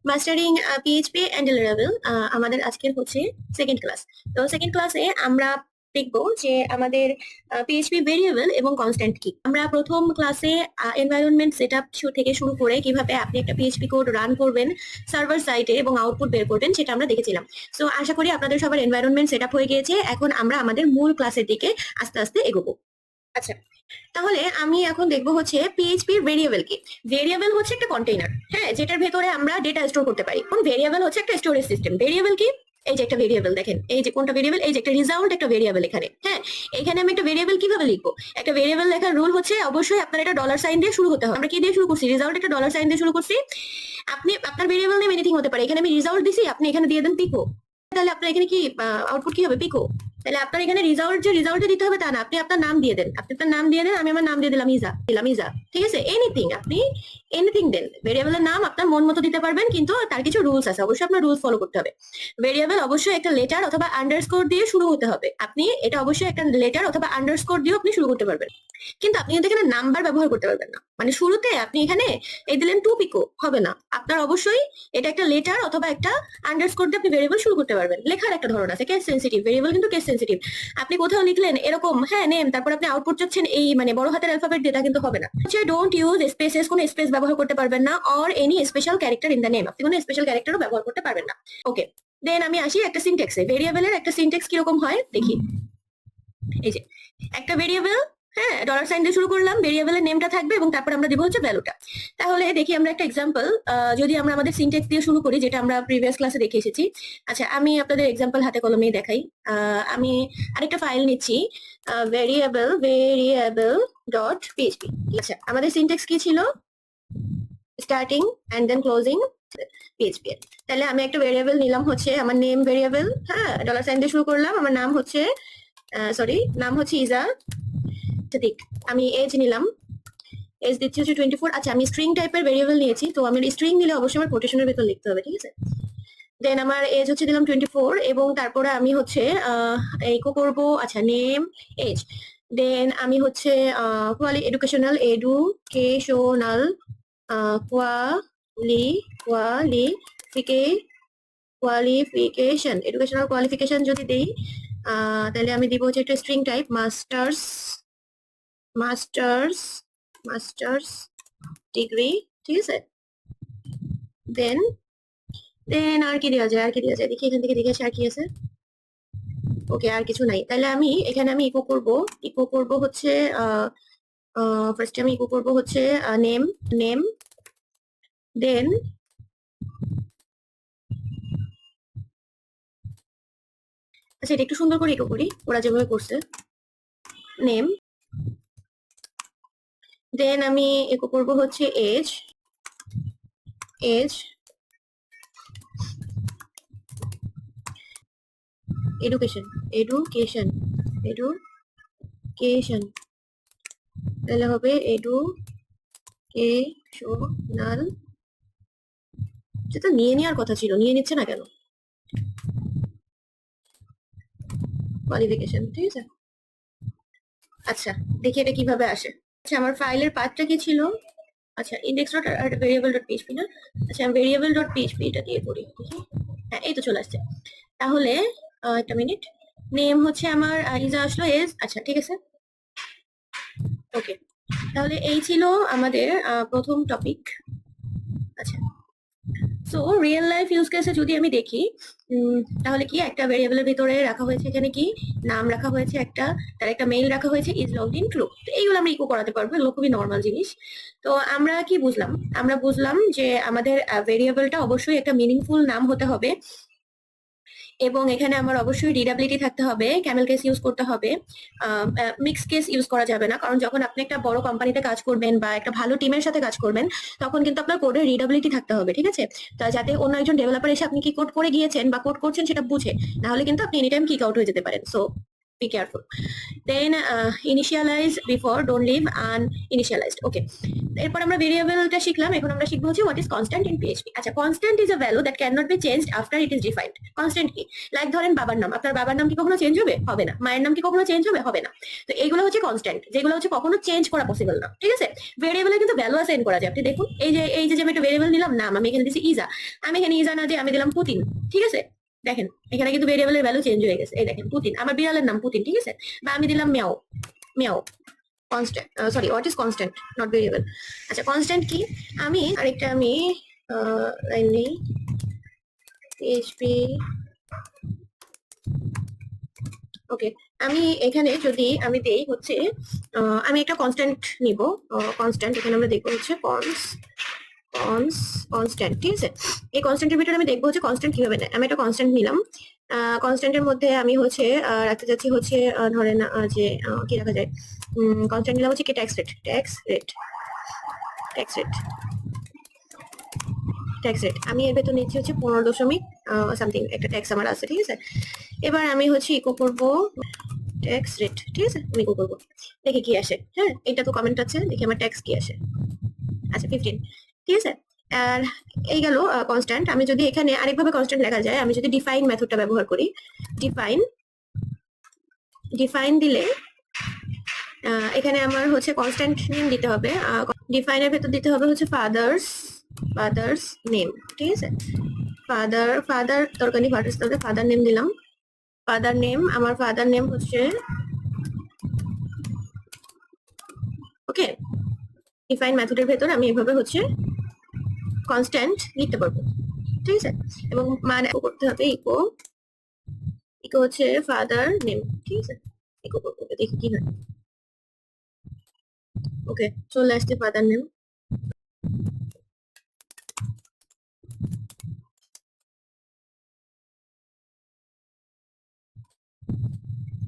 Mastering PHP and Laravel আমাদের আজকের হচ্ছে সেকেন্ড ক্লাস। তো সেকেন্ড ক্লাসে আমরা দেখবো যে আমাদের পিএইচপি ভেরিয়েবল এবং কনস্ট্যান্ট কি। আমরা প্রথম ক্লাসে এনভায়রনমেন্ট সেটআপ থেকে শুরু করে কিভাবে আপনি একটা পিএইচপি কোড রান করবেন সার্ভার সাইটে এবং আউটপুট বের করবেন সেটা আমরা দেখেছিলাম। সো আশা করি আপনাদের সবার এনভায়রনমেন্ট সেটআপ হয়ে গিয়েছে। এখন আমরা আমাদের মূল ক্লাসের দিকে আস্তে আস্তে এগোবো। আচ্ছা, তাহলে আমি এখন দেখবো হচ্ছে পিএইচপি ভেরিয়েবল কি। ভেরিয়েবল হচ্ছে একটা কন্টেইনার, হ্যাঁ, যেটার ভেতরে আমরা ডেটা স্টোর করতে পারি। কোন ভেরিয়েবল হচ্ছে একটা স্টোরেজ সিস্টেম। ভেরিয়েবল কি? এই যে একটা ভেরিয়েবল দেখেন, এই যে কোনটা ভেরিয়েবল, এই যে একটা রেজাল্ট, একটা ভেরিয়েবল এখানে। হ্যাঁ, এখানে আমি একটা ভেরিয়েবল কিভাবে লিখবো? একটা ভেরিয়েবল লেখার রুল হচ্ছে অবশ্যই আপনার এটা ডলার সাইন দিয়ে শুরু হতে হবে। আমরা কি দিয়ে শুরু করছি? রেজাল্ট একটা ডলার সাইন দিয়ে শুরু করছি। আপনি আপনার ভেরিয়েবল নেম এনিথিং হতে পারে। এখানে আমি রেজাল্ট দিছি, আপনি এখানে দিয়ে দেন পিকো। তাহলে আপনার এখানে কি আউটপুট কি হবে? পিকো। তাহলে আপনার এখানে রেজাল্ট যে রেজাল্টে দিতে হবে তা না, আপনি আপনার নাম দিয়ে দেন। আপনি আপনার নাম দিয়ে দেন, আমি আমার নাম দিয়ে দিলাম ইজা। ঠিক আছে, এনিথিং আপনি এনিথিং দেন। ভেরিয়েবলের নাম আপনার মন মতো দিতে পারবেন, কিন্তু তার কিছু রুলস আছে, অবশ্যই আপনার রুলস ফলো করতে হবে। ভেরিয়েবল অবশ্যই একটা লেটার অথবা আন্ডারস্কোর দিয়ে শুরু হতে হবে। আপনি এটা অবশ্যই একটা লেটার অথবা আন্ডারস্কোর দিয়ে আপনি শুরু করতে পারবেন, কিন্তু আপনি কিন্তু এখানে নাম্বার ব্যবহার করতে পারবেন না। মানে শুরুতে আপনি এখানে এই দিলেন টু পিকো, হবে না। আপনার অবশ্যই এটা একটা লেটার অথবা একটা আন্ডারস্কোর দিয়ে আপনি ভেরিয়েবল শুরু করতে পারবেন। লেখার একটা ধরন আছে, কেস সেনসিটিভ ভেরিয়েবল, কিন্তু কেস সেনসিটিভ। আপনি কোথাও লিখলেন এরকম হ্যাঁ নেম, তারপর আপনি আউটপুট চাচ্ছেন এই মানে বড় হাতের অ্যালফাবেট দিয়ে, তা কিন্তু হবে না। হচ্ছে ডোন্ট ইউজ স্পেসেস, কোনো স্পেস ব্যবহার করতে পারবেন না। Or any special character in the name, আপনি কোনো স্পেশাল ক্যারেক্টারও ব্যবহার করতে পারবেন না। ওকে, দেন আমি আসি একটা সিনট্যাক্সে। ভেরিয়েবলের একটা সিনট্যাক্স কিরকম হয় দেখি। এই যে একটা ভেরিয়েবল, হ্যাঁ, ডলার সাইন দিয়ে শুরু করলাম, ভেরিয়েবলের নেমটা থাকবে এবং তারপর আমরা দিব হচ্ছে ভ্যালুটা। তাহলে দেখি আমরা একটা এক্সাম্পল, যদি আমরা আমাদের সিনট্যাক্স দিয়ে শুরু করি, যেটা আমরা প্রিভিয়াস ক্লাসে দেখে এসেছি। আচ্ছা, আমি আপনাদের এক্সাম্পল হাতে কলমেই দেখাই। আমি আরেকটা ফাইল নিচ্ছি, ভেরিয়েবল ডট পিএইচপি। আচ্ছা, আমাদের সিনট্যাক্স কি ছিল? Starting and then closing PHP. তাহলে আমি একটা ভেরিয়েবল নিলাম হচ্ছে আমার নেম ভেরিয়েবল, হ্যাঁ, ডলার সাইন দিয়ে শুরু করলাম। আমার নাম হচ্ছে নাম হচ্ছে ইজা। ঠিক, আমি এজ নিলাম, এজ দিচ্ছি হচ্ছে 24। আচ্ছা, আমি স্ট্রিং টাইপের ভেরিয়েবল নিয়েছি, তো আমি স্ট্রিং নিলে অবশ্যই আমার কোটেশনের ভেতর লিখতে হবে, ঠিক আছে। দেন আমার এজ হচ্ছে দিলাম 24, এবং তারপরে আমি হচ্ছে ইকো করব, আচ্ছা, নেম এজ। দেন আমি হচ্ছে এডুকেশনাল কোয়ালি কোয়ালিফিকে কোয়ালিফিকেশন এডুকেশনাল কোয়ালিফিকেশন যদি দেই, তাহলে আমি দিব হচ্ছে একটা string type masters masters masters degree, ঠিক আছে। দেন দেন আর কি দেওয়া যায়, দেখি এখান থেকে দেখে আসি আর কি আছে। ওকে, আর কিছু নাই। তাহলে আমি এখানে আমি ইকো করব হচ্ছে ফার্স্টে আমি ইকো করব হচ্ছে নেম নেম। দেন আচ্ছা, এটা একটু সুন্দর করে ইকো করি, ওরা যেভাবে করছে, নেম। দেন আমি ইকো করব হচ্ছে এজ এজ এডুকেশন এডুকেশন এডুকেশন তাহলে হবে এডুকেশনাল। যেটা নিয়ে নেওয়ার কথা ছিল, নিয়ে নিচ্ছে না কেন? কোয়ালিফিকেশন, ঠিক আছে। আচ্ছা, দেখি এটা কিভাবে আসে। আচ্ছা, আমার ফাইলের পাথটা কি ছিল? আচ্ছা, index dot variable dot PHP না? আচ্ছা, আমি ভেরিয়েবল ডট পিএইচপি এটা দিয়ে করি, দেখি। হ্যাঁ, এই তো চলে আসছে। তাহলে একটা মিনিট, নেম হচ্ছে আমার ইজা আসলো, এজ, আচ্ছা ঠিক আছে। ওকে, তাহলে এই ছিল আমাদের প্রথম টপিক। আচ্ছা, সো রিয়েল লাইফ ইউজ কেসে যদি আমি দেখি, তাহলে কি একটা ভেরিয়েবলের ভিতরে রাখা হয়েছে, এখানে কি নাম রাখা হয়েছে একটা, তার একটা মেইল রাখা হয়েছে, ইজ লগড ইন ট্রু। তো এইগুলো আমরা ইকো করাতে পারবো, এগুলো খুবই নর্মাল জিনিস। তো আমরা কি বুঝলাম? আমরা বুঝলাম যে আমাদের ভেরিয়েবলটা অবশ্যই একটা মিনিংফুল নাম হতে হবে, এবং এখানে আমার অবশ্যই রিডাবিলিটি থাকতে হবে, ক্যামেল কেস ইউজ করতে হবে, মিক্স কেস ইউজ করা যাবে না। কারণ যখন আপনি একটা বড় কোম্পানিতে কাজ করবেন বা একটা ভালো টিমের সাথে কাজ করবেন, তখন কিন্তু আপনার কোডের রিডাবিলিটি থাকতে হবে, ঠিক আছে। তা যাতে অন্য একজন ডেভেলপার এসে আপনি কি কোড করে গিয়েছেন বা কোড করছেন সেটা বুঝে, না হলে কিন্তু আপনি এনি টাইম কিক আউট হয়ে যেতে পারেন। So be careful. Then initialize before, don't leave uninitialized. Okay, এরপর আমরা ভেরিয়েবলটা শিখলাম, এখন আমরা শিখবো হচ্ছে what is constant in PHP. আচ্ছা, constant is a value that can not be changed after it is defined. Constant কি? লাইক ধরেন বাবার নাম, আপনার বাবার নাম কি কখনো চেঞ্জ হবে? হবে না। মায়ের নাম কি কখনো চেঞ্জ হবে? হবে না। তো এইগুলো হচ্ছে কনস্ট্যান্ট, যেগুলো হচ্ছে কখনো চেঞ্জ করা পসিবল না, ঠিক আছে? ভেরিয়েবলে কিন্তু ভ্যালু অ্যাসাইন করা যায়। আপনি দেখুন, এই যে আমি একটা ভেরিয়েবল নিলাম নাম, আমি এখানে দিচ্ছি ইজা, আমি এখানে ইজা না দিয়ে আমি দিলাম পুতিন, ঠিক আছে? দেখেন এখানে কিন্তু ভেরিয়েবলের ভ্যালু চেঞ্জ হয়ে গেছে। এই দেখেন পুতিন, আমার বিড়ালের নাম পুতিন, ঠিক আছে? বা আমি দিলাম meow, meow. Constant, sorry, what is constant, not variable. আচ্ছা, কনস্ট্যান্ট কি? আমি আরেকটা আমি লাইন নেই, পিএইচপি। ওকে, আমি এখানে যদি আমি দেই হচ্ছে আমি একটা কনস্ট্যান্ট নিব। কনস্ট্যান্ট এখানে আমরা দেখবো হচ্ছে কনস্ট্যান্ট, ঠিক আছে? এই কনস্ট্যান্টের ভিতরে আমি দেখবো হচ্ছে কনস্ট্যান্ট কিভাবে নেয়। আমি একটা কনস্ট্যান্ট নিলাম, কনস্ট্যান্টের মধ্যে আমি হচ্ছে রাখতে যাচ্ছি হচ্ছে ধরেন যে কি রাখা যায়, কনস্ট্যান্ট নিলাম হচ্ছে কি ট্যাক্স রেট, ট্যাক্স রেট। আমি এর ভেতর নিচ্ছি হচ্ছে 15 সামথিং একটা ট্যাক্স আমার আছে, ঠিক আছে? এবার আমি হচ্ছে ইকো করবো ট্যাক্স রেট, ঠিক আছে? আমি ইকো করবো, দেখি কি আসে। হ্যাঁ, এটা তো কমেন্ট আছে, দেখি আমার ট্যাক্স কি আসে। আচ্ছা 15, ঠিক আছে? আর এই গেল কনস্ট্যান্ট। আমি যদি এখানে আরেকভাবে কনস্ট্যান্ট লেখা যায়, আমি যদি ডিফাইন মেথডটা ব্যবহার করি, ডিফাইন দিলে এখানে আমার হচ্ছে কনস্ট্যান্ট নেম দিতে হবে। ডিফাইনের ভেতর দিতে হবে হচ্ছে ফাদার্স নেম, ঠিক আছে? ফাদার দরকারি, ফাদার নেম দিলাম। ফাদার নেম, আমার ফাদার নেম হচ্ছে, ওকে। ডিফাইন মেথডের ভেতর আমি এভাবে হচ্ছে কনস্ট্যান্ট লিখতে পারবো, ঠিক আছে? এবং মানে করতে হবে ইকো হচ্ছে ফাদার নেম, ঠিক আছে? ইকো করতে হবে, দেখি কি হয়। ওকে, চলে আসছে ফাদার নেম।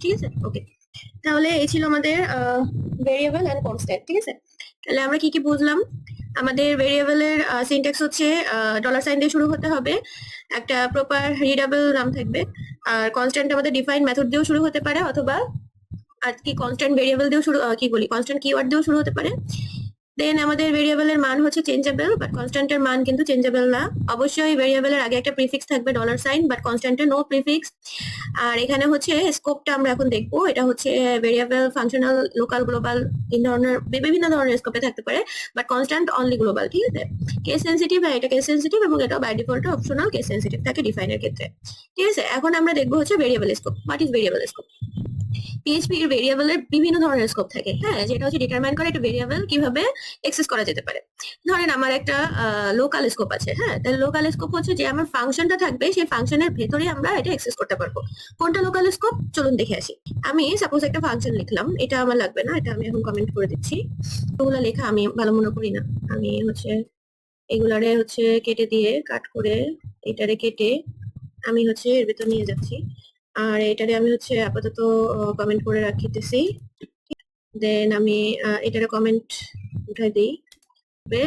ঠিক আছে, ওকে। তাহলে এই ছিল আমাদের ভেরিয়েবল এন্ড কনস্ট্যান্ট, ঠিক আছে? তাহলে আমরা কি কি বুঝলাম? আমাদের ভেরিয়েবলের সিনট্যাক্স হচ্ছে ডলার সাইন দিয়ে শুরু হতে হবে, একটা প্রপার রিডেবল নাম থাকবে। আর কনস্ট্যান্ট আমাদের ডিফাইন মেথড দিয়েও শুরু হতে পারে, অথবা আর কি কনস্ট্যান্ট ভেরিয়েবল দিয়েও শুরু, কি বলি, কনস্ট্যান্ট কিওয়ার্ড দিয়েও শুরু হতে পারে। দেন আমাদের ভেরিয়েবলের মান হচ্ছে চেঞ্জেবল, বাট কনস্ট্যান্টের মান কিন্তু চেঞ্জেবল না। অবশ্যই ভেরিয়েবলের আগে একটা প্রিফিক্স থাকবে ডলার সাইন, বাট কনস্ট্যান্টে নো প্রিফিক্স। আর এখানে হচ্ছে স্কোপটা আমরা এখন দেখবো, এটা হচ্ছে ভেরিয়েবল, ফাংশনাল, লোকাল, গ্লোবাল, বিভিন্ন ধরনের স্কোপে থাকতে পারে, বাট কনস্ট্যান্ট অনলি গ্লোবাল, ঠিক আছে? কেস সেন্সিটিভ, এটা কেস সেন্সিটিভ, এবং এটা by default optional case sensitive থাকে ডিফাইনের ক্ষেত্রে, ঠিক আছে? এখন আমরা দেখবো হচ্ছে variable scope. What is variable scope? PHP এর ভেরিয়েবলের বিভিন্ন ধরনের স্কোপ থাকে, হ্যাঁ, যেটা হচ্ছে ডিটারমাইন করে একটা ভেরিয়েবল কিভাবে এক্সেস করা যেতে পারে। ধরেন আমার একটা লোকাল স্কোপ আছে, হ্যাঁ, তাহলে লোকাল স্কোপ হচ্ছে যে আমার ফাংশনটা থাকবে, সেই ফাংশনের ভেতরে আমরা এটা এক্সেস করতে পারবো। কোনটা লোকাল স্কোপ, চলুন দেখে আসি। আমি সাপোজ একটা ফাংশন লিখলাম, এটা আমার লাগবে না, এটা আমি এখন কমেন্ট করে দিচ্ছি। ওগুলা লেখা আমি ভালো মনে করি না, আমি হচ্ছে এগুলারে হচ্ছে কেটে দিয়ে কাট করে এটারে কেটে আমি হচ্ছে এর ভেতর নিয়ে যাচ্ছি। আর এটারে আমি হচ্ছে আপাতত কমেন্ট করে রাখিতেছি। দেন আমি এটারে কমেন্ট উঠাই দিই,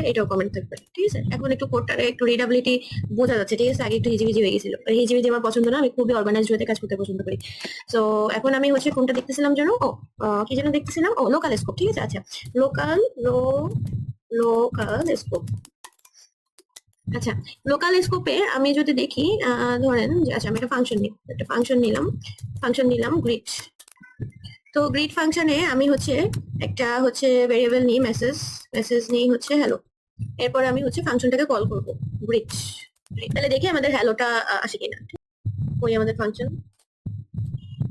এটাও কমেন্ট থাকবে, ঠিক আছে? এখন একটু কোডটারে একটু রিডাবিলিটি বোঝা যাচ্ছে, ঠিক আছে? আগে একটু হিজিবিজি হয়ে গেছিল, হিজিবিজি আমার পছন্দ না, আমি খুবই অর্গানাইজড হতে কাজ করতে পছন্দ করি। তো এখন আমি হচ্ছে কোনটা দেখতেছিলাম যেন, কি যেন দেখতেছিলাম, লোকাল স্কোপ, ঠিক আছে? আচ্ছা, লোকাল স্কোপ। আচ্ছা, লোকাল স্কোপে আমি যদি দেখি, ধরেন যে, আচ্ছা আমি একটা ফাংশন নিলাম গ্রিড। তো গ্রিড ফাংশনে আমি হচ্ছে একটা হচ্ছে ভেরিয়েবল নিই, মেসেজ নিই হচ্ছে হ্যালো। এরপর আমি হচ্ছে ফাংশনটাকে কল করব গ্রিড। তাহলে দেখি আমাদের হ্যালোটা আসে কিনা। ওই আমাদের function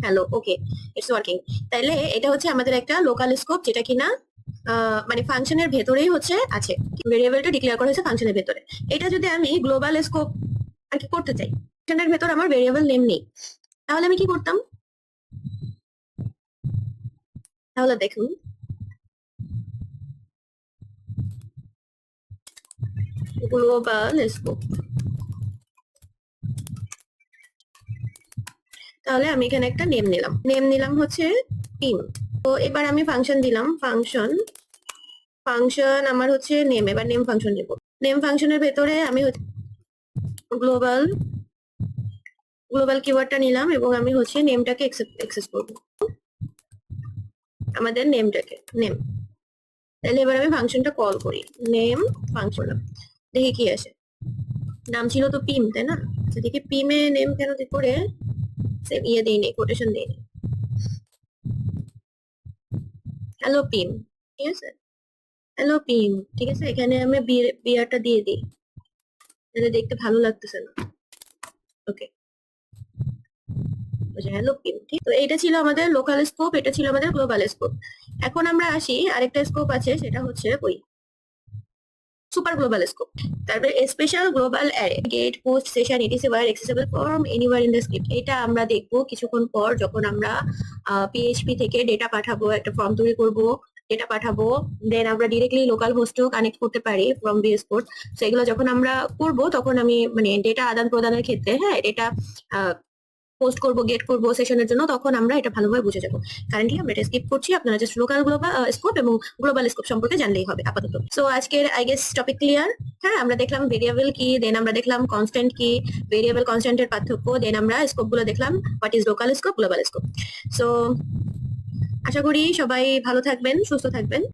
hello, okay, it's working. তাইলে এটা হচ্ছে আমাদের একটা লোকাল স্কোপ, যেটা কিনা মানে ফাংশনের ভেতরেই হচ্ছে আছে, ভেরিয়েবলটা ডিক্লেয়ার করা হয়েছে ফাংশনের ভেতরে। এটা যদি আমি গ্লোবাল স্কোপ আর কি করতে চাই, ফাংশনের ভেতর আমার ভেরিয়েবল নেম নেই, তাহলে আমি কি করতাম? তাহলে দেখুন, গ্লোবাল স্কোপ, তাহলে আমি এখানে একটা নেম নিলাম হচ্ছে টিম। তো এবার আমি ফাংশন দিলাম, ফাংশন আমার হচ্ছে নেম, এবার নেম ফাংশন নেব। নেম ফাংশনের ভেতরে আমি গ্লোবাল গ্লোবাল কিওয়ার্ডটা নিলাম এবং আমি হচ্ছে নেমটাকে অ্যাক্সেস করব, আমাদের নেমটাকে নেম। তাহলে এবার আমি ফাংশনটা কল করি, নেম ফাংশন, দেখি কি আসে। নাম ছিল তো পিম, তাই না? আচ্ছা দেখি পিমে নেম কেন করে ইয়ে দিইনি, কোটেশন দিইনি। হ্যালো পিম, ঠিক আছে, হ্যালো পিম, ঠিক আছে। এখানে আমি বিয়ারটা দিয়ে দিই, এটা দেখতে ভালো লাগতেছে না। ওকে, হ্যালো পিম, ঠিক। তো এটা ছিল আমাদের লোকাল স্কোপ, এটা ছিল আমাদের গ্লোবাল স্কোপ। এখন আমরা আসি আরেকটা স্কোপ আছে, সেটা হচ্ছে ওই সুপার গ্লোবাল স্কোপ। তারপরে special global array, get post session etc were accessible from anywhere in the script. এটা আমরা দেখবো কিছুক্ষণ পর, যখন আমরা পিএইচপি থেকে ডেটা পাঠাবো, একটা ফর্ম তৈরি করব, ডেটা পাঠাবো, দেন আমরা ডিরেক্টলি লোকাল হোস্টেও কানেক্ট করতে পারি ফ্রম ভিএস কোড। সেগুলো যখন আমরা করব, তখন আমি মানে ডেটা আদান প্রদানের ক্ষেত্রে, হ্যাঁ, ডেটা পোস্ট করব, গেট করব সেশনের জন্য, তখন আমরা এটা ভালোভাবে বুঝে যাবো। কারেন্টলি আমরা এটা স্কিপ করছি, আপনারা জাস্ট লোকাল গ্লোবাল স্কোপ এবং গ্লোবাল স্কোপ সম্পর্কে জানলেই হবে আপাতত। সো আজকের আই গেস টপিক ক্লিয়ার। হ্যাঁ, আমরা দেখলাম ভেরিয়েবল কি, দেন আমরা দেখলাম কনস্ট্যান্ট কি, ভেরিয়েবল কনস্ট্যান্টের পার্থক্য, দেন আমরা স্কোপ গুলো দেখলাম, what is local scope, global scope. So আশা করি সবাই ভালো থাকবেন, সুস্থ থাকবেন।